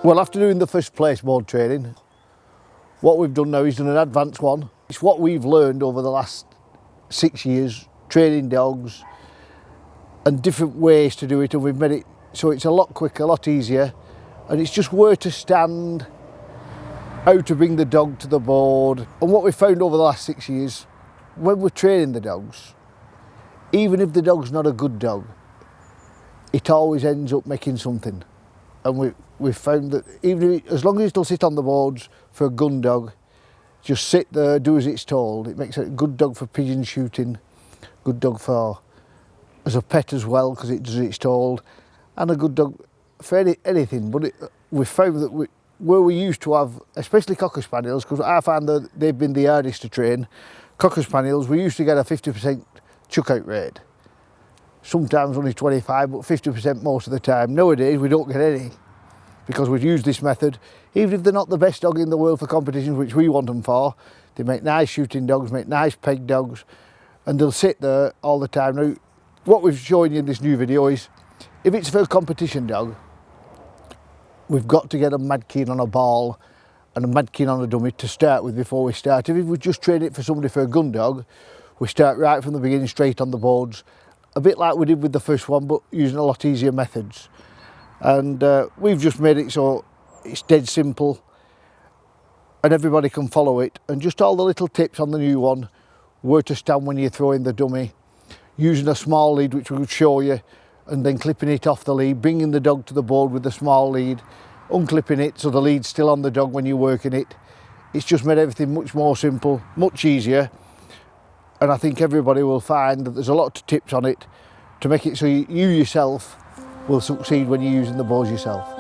Well, after doing the first placeboard training, what we've done now is done an advanced one. It's what we've learned over the last 6 years, training dogs and different ways to do it, and we've made it so it's a lot quicker, a lot easier, and it's just where to stand, how to bring the dog to the board. And what we've found over the last 6 years, when we're training the dogs, even if the dog's not a good dog, it always ends up making something. And we've found that even if as long as it'll sit on the boards for a gun dog, just sit there, do as it's told, it makes it a good dog for pigeon shooting, good dog for as a pet as well, because it does as it's told, and a good dog for anything. But we've found that where we used to have, especially Cocker Spaniels, because I find that they've been the hardest to train, Cocker Spaniels, we used to get a 50% chuck out rate. Sometimes only 25, but 50% most of the time. Nowadays we don't get any, because we've used this method. Even if they're not the best dog in the world for competitions, which we want them for, they make nice shooting dogs, make nice peg dogs, and they'll sit there all the time. Now, what we've shown you in this new video is, if it's for a competition dog, we've got to get them mad keen on a ball and a mad keen on a dummy to start with before we start. If we just train it for somebody for a gun dog, we start right from the beginning, straight on the boards, a bit like we did with the first one, but using a lot easier methods. And we've just made it so it's dead simple and everybody can follow it. And just all the little tips on the new one, where to stand when you're throwing the dummy, using a small lead, which we would show you, and then clipping it off the lead, bringing the dog to the board with the small lead, unclipping it so the lead's still on the dog when you're working it. It's just made everything much more simple, much easier. And I think everybody will find that there's a lot of tips on it to make it so you yourself will succeed when you're using the bows yourself.